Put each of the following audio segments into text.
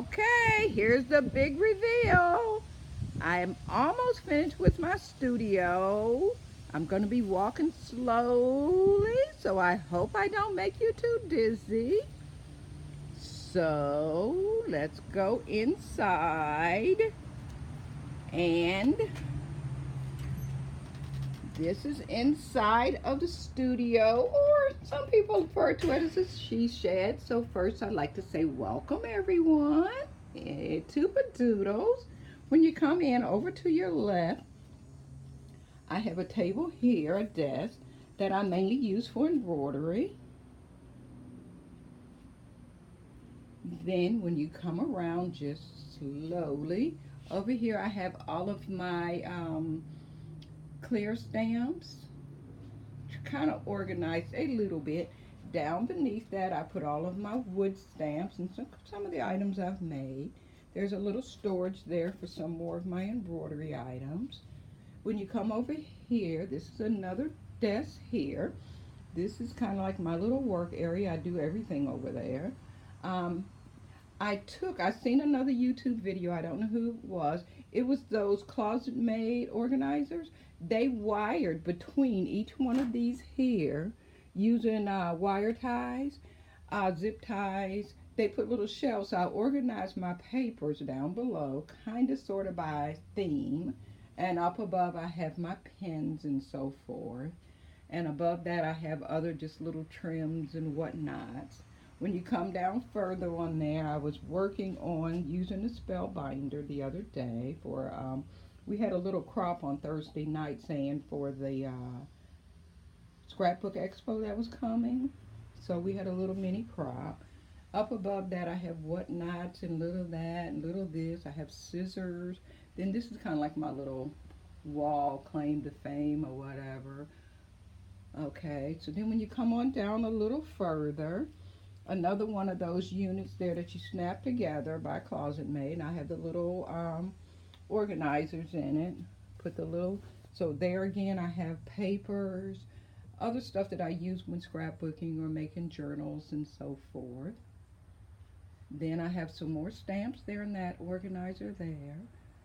Okay, here's the big reveal. I am almost finished with my studio. I'm going to be walking slowly, so I hope I don't make you too dizzy. So let's go inside. And this is inside of the studio, or some people refer to it as a she shed. So first I'd like to say welcome everyone to Padoodles. When you come in over to your left, I have a table here, a desk, that I mainly use for embroidery. Then when you come around just slowly, over here I have all of my clear stamps, kind of organized a little bit. Down beneath that I put all of my wood stamps and some of the items I've made. There's a little storage there for some more of my embroidery items. When you come over here, this is another desk here. This is kind of like my little work area. I do everything over there. Um, I seen another YouTube video. I don't know who it was. It was those Closet Made organizers. They wired between each one of these here using wire ties, zip ties. They put little shelves. So I organized my papers down below, kind of sort of by theme. And up above I have my pens and so forth. And above that I have other just little trims and whatnots. When you come down further on there, I was working on using a spell binder the other day for, we had a little crop on Thursday night saying for the scrapbook expo that was coming. So we had a little mini crop. Up above that I have whatnots and little that and little this. I have scissors. Then this is kind of like my little wall claim to fame or whatever. Okay, so then when you come on down a little further, another one of those units there that you snap together by Closet Made. And I have the little organizers in it. Put the little, so there again I have papers, other stuff that I use when scrapbooking or making journals and so forth. Then I have some more stamps there in that organizer there,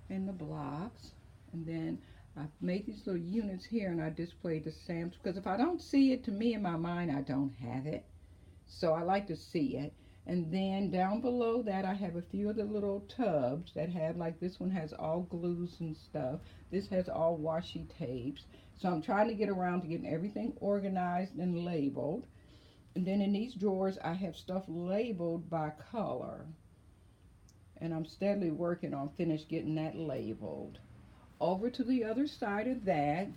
and the blocks. And then I've made these little units here and I display the stamps because if I don't see it, to me in my mind, I don't have it. So I like to see it. And then down below that I have a few of the little tubs that have, like this one has all glues and stuff. This has all washi tapes. So I'm trying to get around to getting everything organized and labeled. And then in these drawers I have stuff labeled by color. And I'm steadily working on finish getting that labeled. Over to the other side of that,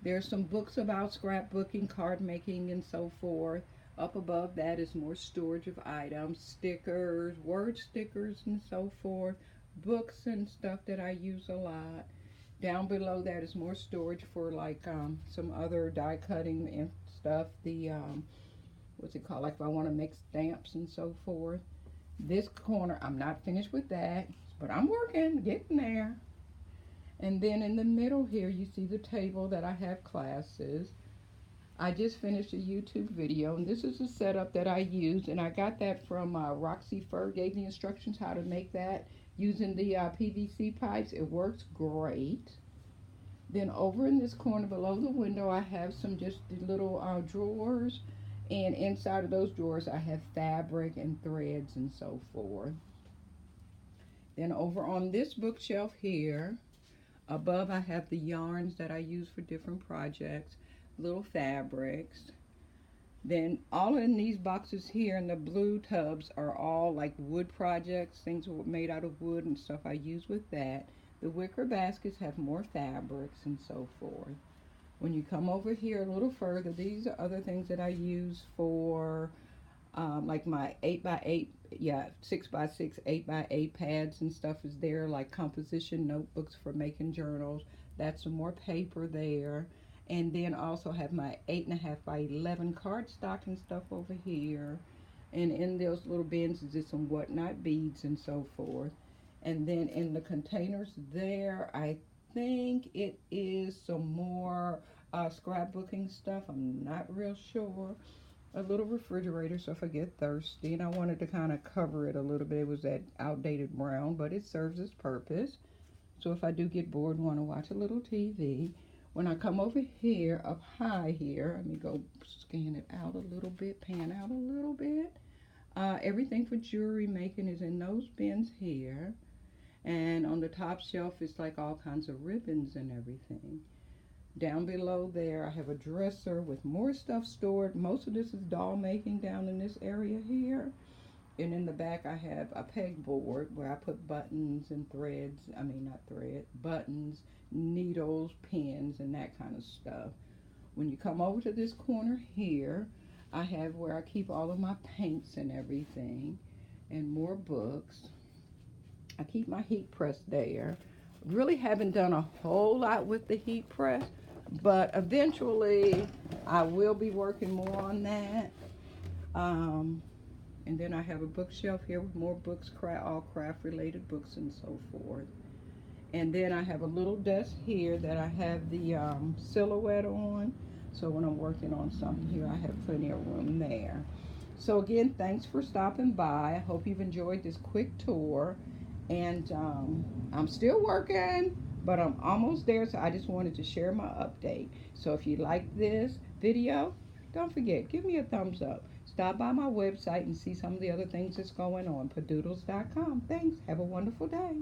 there's some books about scrapbooking, card making, and so forth. Up above that is more storage of items, stickers, word stickers, and so forth. Books and stuff that I use a lot. Down below that is more storage for like some other die cutting and stuff. The what's it called? Like if I want to make stamps and so forth. This corner, I'm not finished with that, but I'm working, getting there. And then in the middle here, you see the table that I have classes. I just finished a YouTube video, and this is a setup that I use, and I got that from Roxy Fur, gave the instructions how to make that using the PVC pipes. It works great. Then over in this corner below the window, I have some just little drawers, and inside of those drawers, I have fabric and threads and so forth. Then over on this bookshelf here, above I have the yarns that I use for different projects, little fabrics. Then all in these boxes here in the blue tubs are all like wood projects, things made out of wood and stuff I use with that. The wicker baskets have more fabrics and so forth. When you come over here a little further, these are other things that I use for like my 8x8, yeah, 6x6, 8x8 pads and stuff is there, like composition notebooks for making journals. That's some more paper there. And then also have my 8.5x11 cardstock and stuff over here. And in those little bins is just some whatnot beads and so forth. And then in the containers there, I think it is some more scrapbooking stuff. I'm not real sure. a little refrigerator so if I get thirsty, and I wanted to kind of cover it a little bit. It was that outdated brown, but it serves its purpose. So if I do get bored and want to watch a little TV, when I come over here, up high here, let me go scan it out a little bit, pan out a little bit. Everything for jewelry making is in those bins here. And on the top shelf is like all kinds of ribbons and everything. Down below there, I have a dresser with more stuff stored. Most of this is doll making down in this area here. And in the back, I have a pegboard where I put buttons and threads. I mean, not thread, buttons, needles, pins, and that kind of stuff. When you come over to this corner here, I have where I keep all of my paints and everything, and more books. I keep my heat press there. Really haven't done a whole lot with the heat press, but eventually I will be working more on that. And then I have a bookshelf here with more books, all craft related books and so forth. And then I have a little desk here that I have the silhouette on. So when I'm working on something here, I have plenty of room there. So again, thanks for stopping by. I hope you've enjoyed this quick tour. And I'm still working, but I'm almost there. So I just wanted to share my update. So if you like this video, don't forget, give me a thumbs up. Stop by my website and see some of the other things that's going on, padoodles.com. Thanks. Have a wonderful day.